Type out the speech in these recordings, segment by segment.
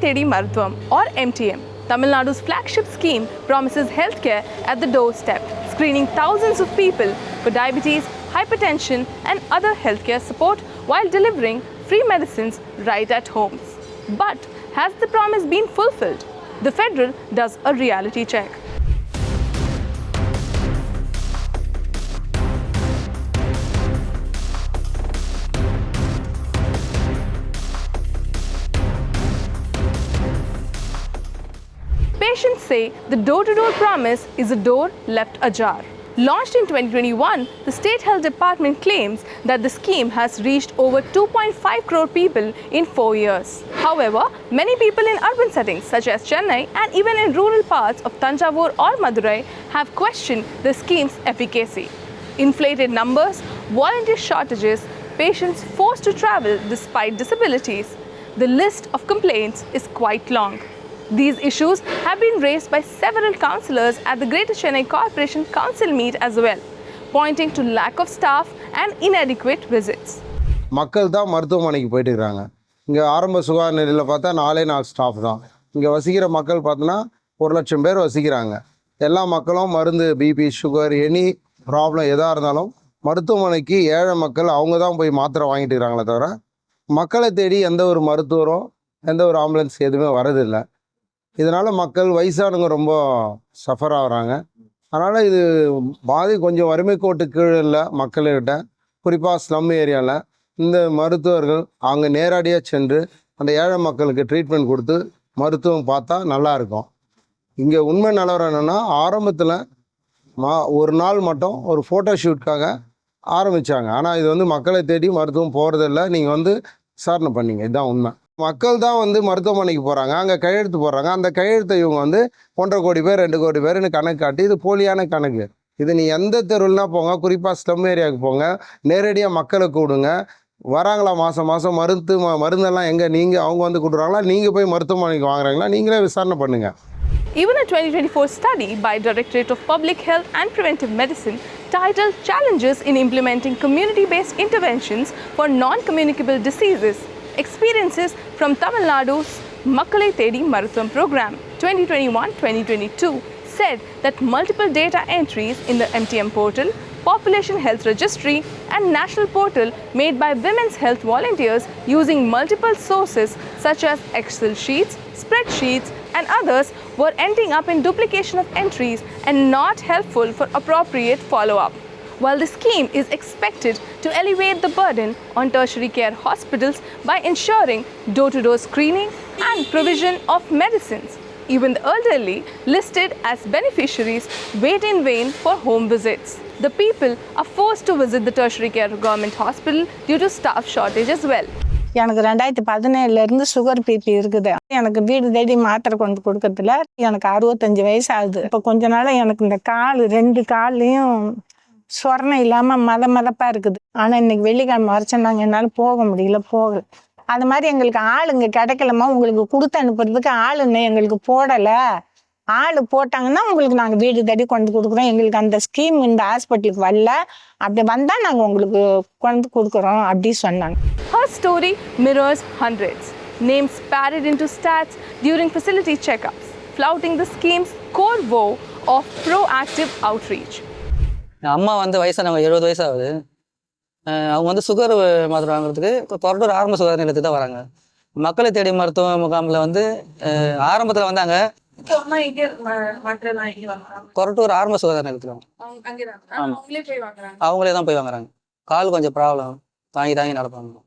Tedi Marutvam or MTM. Tamil Nadu's flagship scheme promises healthcare at the doorstep, screening thousands of people for diabetes, hypertension and other healthcare support while delivering free medicines right at homes. But has the promise been fulfilled? The Federal does a reality check. Patients say the door-to-door promise is a door left ajar. Launched in 2021, the State Health Department claims that the scheme has reached over 2.5 crore people in 4 years. However, many people in urban settings such as Chennai and even in rural parts of Thanjavur or Madurai have questioned the scheme's efficacy. Inflated numbers, volunteer shortages, patients forced to travel despite disabilities. The list of complaints is quite long. These issues have been raised by several councillors at the Greater Chennai Corporation Council meet as well, pointing to lack of staff and inadequate visits. மக்கள் தான் மருத்துவமனைக்கு போயிட்டு இருக்காங்க. இங்கே ஆரம்ப சுகாதார நிலையில் பார்த்தா 4 ஸ்டாஃப் தான். இங்கே வசிக்கிற மக்கள் பார்த்தோன்னா 1,00,000 பேர் வசிக்கிறாங்க. எல்லா மக்களும் மருந்து பிபி சுகர் எனி ப்ராப்ளம் எதாக இருந்தாலும் மருத்துவமனைக்கு ஏழை மக்கள் அவங்க தான் போய் மாத்திரை வாங்கிட்டு இருக்கிறாங்களே தவிர மக்களை தேடி எந்த ஒரு மருத்துவரும் எந்த ஒரு ஆம்புலன்ஸ் எதுவுமே வரதில்லை. இதனால் மக்கள் வயசானவங்க ரொம்ப சஃபர் ஆகிறாங்க. அதனால் இது கொஞ்சம் வறுமை கோட்டு கீழே இல்லை மக்கள்கிட்ட, குறிப்பாக ஸ்லம் ஏரியாவில் இந்த மருத்துவர்கள் அங்கே நேரடியாக சென்று அந்த ஏழை மக்களுக்கு ட்ரீட்மெண்ட் கொடுத்து மருத்துவம் பார்த்தா நல்லாயிருக்கும். இங்கே உண்மை நிலவரம் என்னென்னா, ஆரம்பத்தில் ஒரு நாள் மட்டும் ஒரு ஃபோட்டோ ஷூட்காக ஆரம்பித்தாங்க. ஆனால் இது மக்களை தேடி மருத்துவம் போகிறதில்ல. நீங்கள் விசாரணை பண்ணிங்க, இதுதான் உண்மை. மக்கள் தான் மருத்துவமனைக்கு போகிறாங்க, அங்கே கையெழுத்து போடுறாங்க. அந்த கையெழுத்தை இவங்க 1.5 கோடி பேர் 2 கோடி பேர்னு கணக்கு காட்டி இது போலியான கணக்கு. இது நீ எந்த தெருவுலனா போங்க, குறிப்பாக ஸ்லம் ஏரியாவுக்கு போங்க, நேரடியாக மக்களை கூடுங்க. வராங்களா மாதம் மருந்தெல்லாம் எங்கே நீங்கள் அவங்க கொடுக்குறாங்களா, நீங்கள் போய் மருத்துவமனைக்கு வாங்குறாங்களா, நீங்களே விசாரணை பண்ணுங்கள். Even a 2024 study by Directorate of Public Health and Preventive Medicine titled Challenges in Implementing Community-Based Interventions for Non-Communicable Diseases Experiences from Tamil Nadu's Makkalai Tedi Marutvam program 2021-2022 said that multiple data entries in the MTM portal, Population Health Registry and National Portal made by women's health volunteers using multiple sources such as Excel sheets, spreadsheets and others were ending up in duplication of entries and not helpful for appropriate follow-up. While the scheme is expected to alleviate the burden on tertiary care hospitals by ensuring door-to-door screening and provision of medicines, even the elderly listed as beneficiaries wait in vain for home visits. The people are forced to visit the tertiary care government hospital due to staff shortage as well. எனக்கு 2017 sugar BP இருக்குது. எனக்கு வீடு தேடி மாத்திரை கொண்டு கொடுக்கறதுல எனக்கு 65 வயசு ஆகுது. இப்போ கொஞ்ச நாள் எனக்கு இந்த 2 கால்லையும் சொரணம் இல்லாமல் மதப்பா இருக்குது. ஆனால் இன்னைக்கு வெள்ளிக்கிழமை வர சொன்னாங்க, என்னால் போக முடியல, போகல. அது மாதிரி எங்களுக்கு ஆளுங்க கிடைக்கலமா, உங்களுக்கு கொடுத்து அனுப்புறதுக்கு ஆளுன்னு எங்களுக்கு போடலை. ஆள் போட்டாங்கன்னா உங்களுக்கு நாங்கள் வீடு தேடி கொண்டு கொடுக்குறோம். எங்களுக்கு அந்த ஸ்கீம் இந்த ஹாஸ்பிட்டலுக்கு வரல, அப்படி வந்தால் நாங்கள் உங்களுக்கு கொண்டு கொடுக்குறோம் அப்படி சொன்னாங்க. Her story mirrors hundreds. Names padded into stats during facility checkups, flouting the scheme's core vow of proactive outreach. அம்மா வயசானவங்க 70 வயசு ஆகுது. அவங்க சுகர் மாத்திரை வாங்குறதுக்கு இப்போ கொரட்டூர் ஆரம்ப சுகாதார நிலையத்துக்கு தான் வராங்க. மக்களை தேடி மருத்துவ முகாமில் ஆரம்பத்தில் வந்தாங்க. கொரட்டூர் ஆரம்ப சுகாதார நிலையத்தில் அவங்களே தான் போய் வாங்குறாங்க. கால் கொஞ்சம் ப்ராப்ளம், தாங்கி நடப்பாங்க.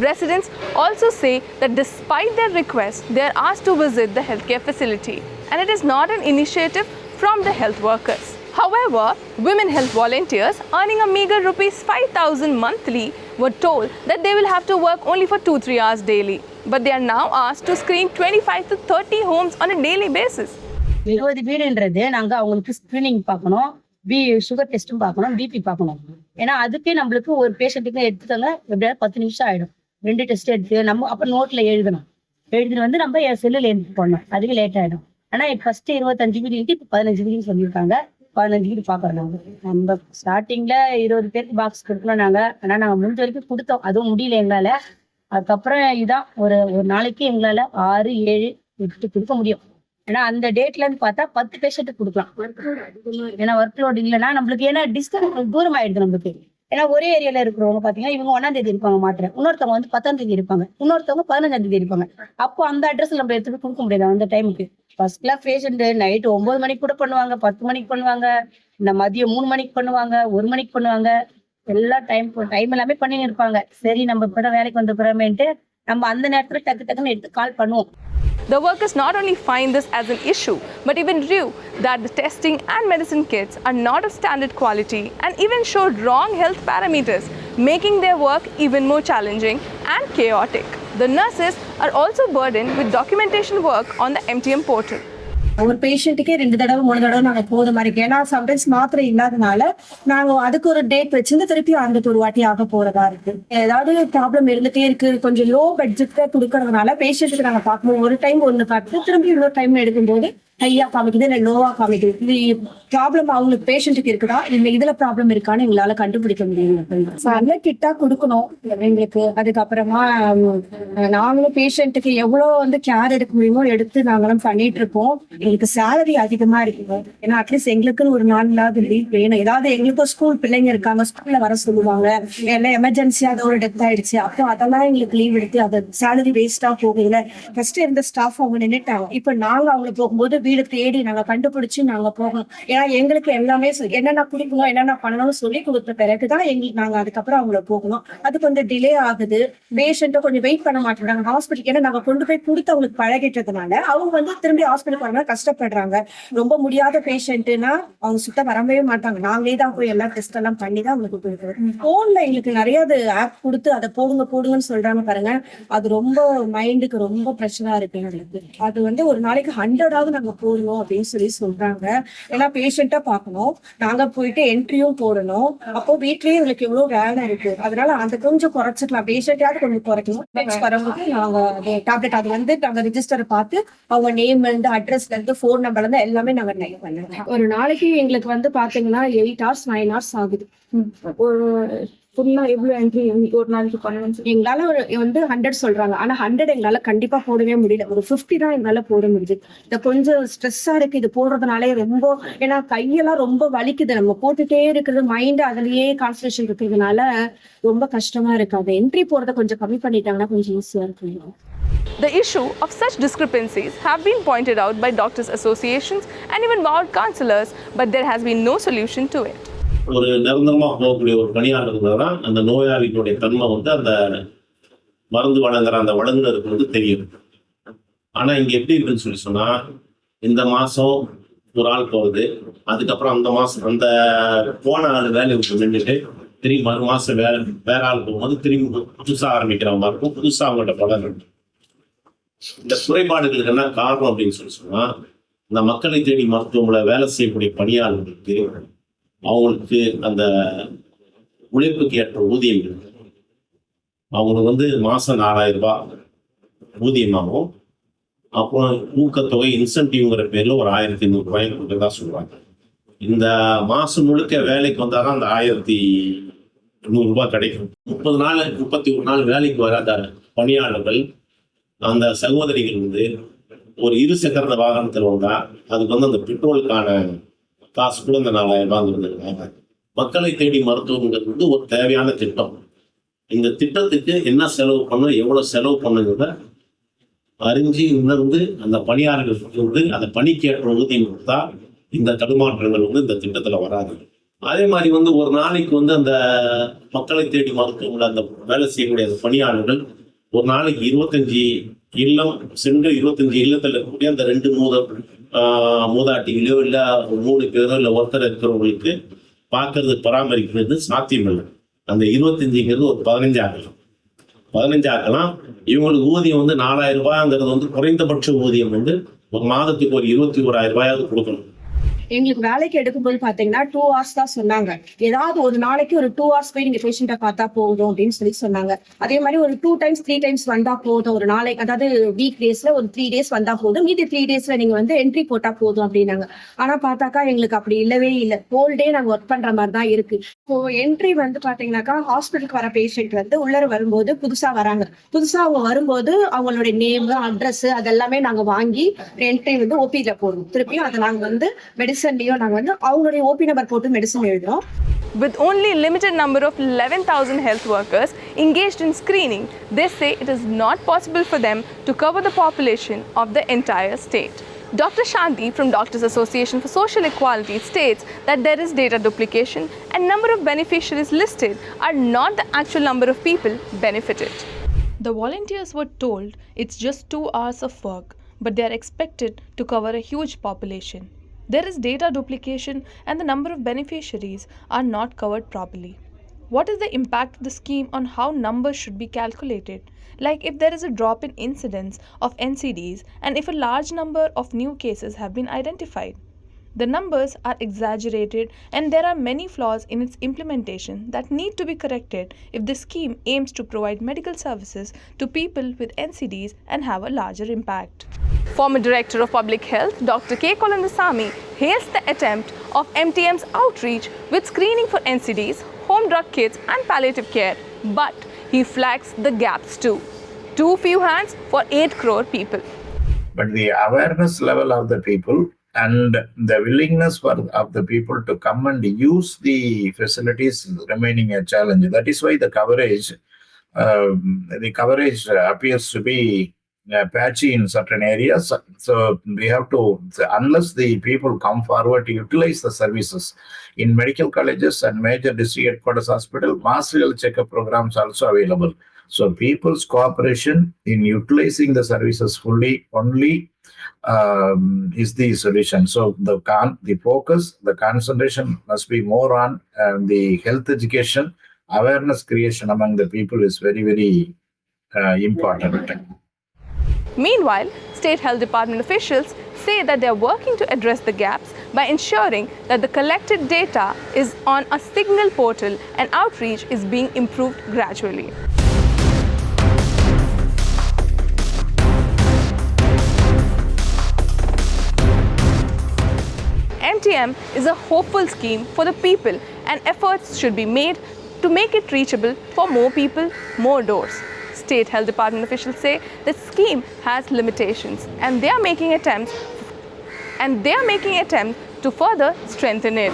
Residents also say that despite their request, they are asked to visit the healthcare facility, and it is not an initiative from the health workers. However, women health volunteers earning a meager ₹5,000 monthly were told that they will have to work only for 2-3 hours daily. But they are now asked to screen 25 to 30 homes on a daily basis. 20 வீடுன்றது நாங்கள் அவங்களுக்கு screening பார்க்கணும், sugar டெஸ்ட்டும் பார்க்கணும், BP பார்க்கணும். ஏன்னா அதுக்கே நம்மளுக்கு ஒரு பேஷண்ட்டுக்கு எடுத்துட்டாங்க எப்படியாவது 10 நிமிஷம் ஆகிடும். 2 டெஸ்ட் எடுத்து நம்ம அப்போ நோட்டில் எழுதணும். நம்ம என் செல்லில் எழுதி போடணும், அதுவே லேட் ஆகிடும். ஆனால் ஃபர்ஸ்ட் 25 வீடு இப்போ 15 வீடுன்னு சொல்லியிருக்காங்க. 15 வீடு பார்க்குறோம். நம்ம ஸ்டார்டிங்கில் 20 பேருக்கு பாக்ஸ் கொடுக்கணும் நாங்கள். ஆனால் நாங்கள் முடிஞ்ச வரைக்கும் கொடுத்தோம், அதுவும் முடியல எங்களால். அதுக்கப்புறம் இதான் ஒரு ஒரு நாளைக்கு எங்களால 6, 7, 8 கொடுக்க முடியும். ஏன்னா அந்த டேட்ல இருந்து பார்த்தா 10 பேஷண்ட்டுக்கு கொடுக்கலாம். ஏன்னா ஒர்க் லோட் இல்லைன்னா நம்மளுக்கு, ஏன்னா டிஸ்டன்ஸ் தூரம் ஆயிடுது நம்மளுக்கு. ஏன்னா ஒரே ஏரியால இருக்கிறவங்க பாத்தீங்கன்னா இவங்க 1ஆம் தேதி இருப்பாங்க மாத்திரை, இன்னொருத்தவங்க வந்து 10ஆம் தேதி இருப்பாங்க, இன்னொருத்தவங்க 15ஆம் தேதி இருப்பாங்க. அப்போ அந்த அட்ரஸ் நம்ம எடுத்துட்டு கொடுக்க முடியாது அந்த டைமுக்கு. ஃபர்ஸ்ட் கிளாஸ் பேஷண்ட் நைட்டு 9 மணிக்கு கூட பண்ணுவாங்க, 10 மணிக்கு பண்ணுவாங்க, இந்த மதியம் 3 மணிக்கு பண்ணுவாங்க, 1 மணிக்கு பண்ணுவாங்க. எல்லா டைம் எல்லாமே பண்ணின்னு இருப்பாங்க. சரி நம்ம இப்ப வேலைக்கு வந்த பிறமேன்ட்டு நம்ம அந்த நேரத்துல டக்குன்னு எடுத்து கால் பண்ணுவோம். The workers not only find this as an issue, but even review that the testing and medicine kits are not of standard quality and even showed wrong health parameters, making their work even more challenging and chaotic. The nurses are also burdened with documentation work on the MTM portal. ஒரு பேஷண்ட்டுக்கே 2 தடவை 3 தடவை நாங்க போத மாதிரி இருக்கு. ஏன்னா sometimes மாத்திரை இல்லாதனால நாங்க அதுக்கு ஒரு டேட் வச்சிருந்து திருப்பி அங்கத்து ஒரு வாட்டி ஆக போறதா இருக்கு. ஏதாவது ப்ராப்ளம் இருந்துட்டே இருக்கு, கொஞ்சம் லோ பட்ஜெட்ல கொடுக்கறதுனால பேஷண்ட்டுக்கு நாங்க பார்க்கணும். ஒரு டைம் ஒண்ணு பார்த்து திரும்பி இன்னொரு டைம் எடுக்கும்போது ஹையா காமிக்குது, இல்லை லோவா காமிக்குது. இது ப்ராப்ளம் அவங்களுக்கு பேஷண்ட்டுக்கு இருக்குதா இல்லை இதுல ப்ராப்ளம் இருக்கான்னு எங்களால கண்டுபிடிக்க முடியும். நல்ல கிட்டா கொடுக்கணும் எங்களுக்கு. அதுக்கப்புறமா நாங்களும் பேஷண்ட்டுக்கு எவ்வளவு வந்து கேர் எடுக்க முடியுமோ எடுத்து நாங்களும் பண்ணிட்டு இருக்கோம். எங்களுக்கு சேலரி அதிகமா இருக்கு. ஏன்னா அட்லீஸ்ட் எங்களுக்குன்னு ஒரு 4 நாள் லீவ் வேணும். ஏதாவது எங்களுக்கும் ஸ்கூல் பிள்ளைங்க இருக்காங்க, ஸ்கூல்ல வர சொல்லுவாங்க, எல்லாம் எமர்ஜென்சியா அதோட டெத் ஆயிடுச்சு, அப்போ அதெல்லாம் எங்களுக்கு லீவ் எடுத்து அதை சேலரி வேஸ்டா போகல. ஃபர்ஸ்ட் இருந்த ஸ்டாஃப் அவங்க நின்றுட்டாங்க. இப்ப நாங்க அவங்க போகும்போது வீடு தேடி நாங்க கண்டுபிடிச்சு நாங்க போகணும். ஏன்னா எங்களுக்கு எல்லாமே என்னென்ன குடிக்கணும் என்னென்ன பண்ணணும்னு சொல்லி கொடுத்த பிறகுதான் எங்களுக்கு நாங்க அதுக்கப்புறம் அவங்கள போகணும். அது கொஞ்சம் டிலே ஆகுது. பேஷண்ட்டை கொஞ்சம் வெயிட் பண்ண மாட்டேங்கிறாங்க ஹாஸ்பிட்டல். ஏன்னா நாங்க கொண்டு போய் கொடுத்து அவங்களுக்கு பழகிட்டதுனால அவங்க வந்து திரும்பி ஹாஸ்பிட்டல் போனா கஷ்டப்படுறாங்க. ரொம்ப முடியாத பேஷண்ட்னா அவங்க சுத்த வரவே மாட்டாங்க. நாங்களே தான் போய் எல்லா டெஸ்ட் எல்லாம் பண்ணி தான் அவங்களுக்கு கொடுக்குறோம். போன்ல எங்களுக்கு நிறைய ஆப் கொடுத்து அதை போடுங்கன்னு சொல்றாங்க பாருங்க. அது ரொம்ப மைண்டுக்கு ரொம்ப பிரச்சனை இருக்கு எங்களுக்கு. அது வந்து ஒரு நாளைக்கு 100ஆவது நாங்க போடணும் அப்படின்னு சொல்றாங்க. ஏன்னா பேஷண்டா பார்க்கணும், நாங்க போயிட்டு என்ட்ரியும் போடணும். அப்போ வீட்லயே எங்களுக்கு எவ்வளவு வேலை இருக்கு. அதனால அந்த கொஞ்சம் குறைச்சிக்கலாம், பேஷண்டாவது கொஞ்சம் குறைக்கணும். வரவங்களுக்கு நாங்க டேப்லெட் அது வந்து நாங்க ரிஜிஸ்டரை பார்த்து அவங்க நேம்ல இருந்து அட்ரஸ்ல இருந்து ஃபோன் நம்பர்ல இருந்து எல்லாமே நாங்க டைப் பண்ணுவோம். ஒரு நாளைக்கு எங்களுக்கு வந்து பாத்தீங்கன்னா 8 hours 9 hours ஆகுது. ஒரு ஃபுல்லா எவ்வளவு என்ட்ரி ஒரு நாளைக்கு பண்ணணும். எங்களால ஒரு வந்து 100 சொல்றாங்க. ஆனா 100 எங்களால கண்டிப்பா போடவே முடியல. ஒரு 50 தான் எங்களால போட முடியுது. இந்த கொஞ்சம் ஸ்ட்ரெஸ்ஸா இருக்கு இது போடுறதுனாலே ரொம்ப. ஏன்னா கையெல்லாம் ரொம்ப வலிக்குது. நம்ம போட்டுட்டே இருக்கிறது, மைண்ட் அதுலயே கான்சன்ட்ரேஷன் இருக்கிறதுனால ரொம்ப கஷ்டமா இருக்கு. அதை என்ட்ரி போறதை கொஞ்சம் கம்மி பண்ணிட்டாங்கன்னா கொஞ்சம் ஈஸியா இருக்கு. The issue of such discrepancies have been pointed out by doctors' associations and even ward councillors, but there has been no solution to it. ஒரு நிரந்தரமா போகக்கூடிய ஒரு பணியாளர்கள் தான் அந்த நோயாளிகளுடைய தன்மை வந்து அந்த மருந்து வழங்குற அந்த வழங்குனருக்கு வந்து தெரியும். ஆனா இங்க எப்படி இருக்குன்னு சொல்லி சொன்னா, இந்த மாசம் ஒரு ஆள் போகுது, அதுக்கப்புறம் அந்த மாசம் அந்த போன ஆள் வேலையை விட்டு நின்றுட்டு திரும்பி மறு மாசம் வேற ஆள் போகும்போது திரும்பி புதுசா ஆரம்பிக்கிற மாதிரி இருக்கும். புதுசா அவங்கள்ட்ட பழகும். இந்த குறைபாடுகளுக்கு என்ன காரணம் அப்படின்னு சொல்லி சொன்னா, இந்த மக்களை தேடி மருத்துவமனை வேலை செய்யக்கூடிய பணியாளர்களுக்கு அவங்களுக்கு அந்த உழைப்புக்கு ஏற்ற ஊதியம் இருக்கு. அவங்களுக்கு வந்து மாசம் 4000 ரூபாய் ஊதியமாகவும், அப்புறம் ஊக்கத்தொகை இன்சென்டிவ்ங்கிற பேர்ல ஒரு 1500 ரூபாய் கொடுக்கறதா சொல்றாங்க. இந்த மாசம் முழுக்க வேலைக்கு வந்தாதான் அந்த 1100 ரூபாய் கிடைக்கும். 30 நாள் 31 நாள் வேலைக்கு வராத பணியாளர்கள், அந்த சகோதரிகள் வந்து ஒரு 2 சக்கர வாகனத்தில் வந்தா அதுக்கு வந்து அந்த பெட்ரோலுக்கான காசு கூட இந்த 4000 ரூபாய் இருந்திருக்காங்க. மக்களை தேடி மருத்துவங்கிறது வந்து ஒரு தேவையான திட்டம். இந்த திட்டத்துக்கு என்ன செலவு பண்ணணும், எவ்வளவு செலவு பண்ணுங்கிறத அறிஞ்சு உணர்ந்து அந்த பணியாளர்களுக்கு வந்து அந்த பணிக்கேற்ற ஊதியம் கொடுத்தா இந்த தடுமாற்றங்கள் வந்து இந்த திட்டத்துல வராது. அதே மாதிரி வந்து ஒரு நாளைக்கு வந்து அந்த மக்களை தேடி மருத்துவங்களை அந்த வேலை செய்யக்கூடிய அந்த பணியாளர்கள் ஒரு நாளைக்கு 25 இல்லம் சென்று 25 இல்லத்தில் இருக்கக்கூடிய அந்த 2 மூதாட்டிகளோ இல்லை 3 பேரோ இல்லை ஒருத்தர் இருக்கிறவங்களுக்கு பார்க்கறது பராமரிக்கிறது சாத்தியம் இல்லை. அந்த 25ங்கிறது ஒரு 15 ஆகலாம். 15 ஆகலாம். இவங்களுக்கு ஊதியம் வந்து 4000 ரூபாய்ங்கிறது வந்து குறைந்தபட்ச ஊதியம் வந்து ஒரு மாதத்துக்கு ஒரு 21,000 ரூபாயாவது கொடுக்கணும். எங்களுக்கு வேலைக்கு எடுக்கும்போது பாத்தீங்கன்னா 2 hours தான் சொன்னாங்க. ஏதாவது ஒரு நாளைக்கு ஒரு 2 hours போய் நீங்க பேஷண்ட்டை பார்த்தா போதும் அப்படின்னு சொன்னாங்க. அதே மாதிரி ஒரு 2 times 3 times வந்தா போதும் ஒரு நாளைக்கு, அதாவது வீக் டேஸ்ல ஒரு 3 days வந்தா போதும், மீதி 3 daysல நீங்க வந்து என்ட்ரி போட்டா போதும் அப்படின்னாங்க. ஆனா பார்த்தாக்கா எங்களுக்கு அப்படி இல்லவே இல்லை. ஹோல் டே நாங்க ஒர்க் பண்ற மாதிரி தான் இருக்கு. இப்போ என்ட்ரி வந்து பாத்தீங்கன்னாக்கா ஹாஸ்பிட்டலுக்கு வர பேஷண்ட் வந்து உள்ளர வரும்போது புதுசா வராங்க. புதுசா அவங்க வரும்போது அவங்களுடைய நேம், அட்ரஸ் அதெல்லாமே நாங்க வாங்கி என்ட்ரி வந்து ஓபில போடுவோம். திருப்பியும் அதை நாங்க வந்து மெடிசன்லயும் நாங்க வந்து அவங்களுடைய ஓபி நம்பர் போட்டு மெடிசன் எழுதுறோம். With only limited number of 11,000 health workers engaged in screening, they say it is not possible for them to cover the population of the entire state. Dr. Shanti from Doctors Association for Social Equality states that there is data duplication and number of beneficiaries listed are not the actual number of people benefited. The volunteers were told it's just 2 hours of work, but they are expected to cover a huge population. There is data duplication and the number of beneficiaries are not covered properly. What is the impact of the scheme on how numbers should be calculated? Like if there is a drop in incidence of NCDs and if a large number of new cases have been identified. The numbers are exaggerated and there are many flaws in its implementation that need to be corrected if the scheme aims to provide medical services to people with NCDs and have a larger impact. Former Director of Public Health, Dr. K. Kolandasamy, hails the attempt of MTM's outreach with screening for NCDs, home drug kits and palliative care, but he flags the gaps too. Too few hands for 8 crore people. But the awareness level of the people and the willingness of the people to come and use the facilities remaining a challenge. That is why the coverage appears to be patchy in certain areas. So we have to, unless the people come forward to utilize the services in medical colleges and major district headquarters hospital, mass health checkup programs also available. So people's cooperation in utilizing the services fully only is the solution. So the focus, the concentration must be more on the health education, awareness creation among the people is very, very important. Meanwhile, State Health Department officials say that they are working to address the gaps by ensuring that the collected data is on a signal portal and outreach is being improved gradually. MTM is a hopeful scheme for the people and efforts should be made to make it reachable for more people, more doors. State Health Department officials say the scheme has limitations and they are making attempts to further strengthen it.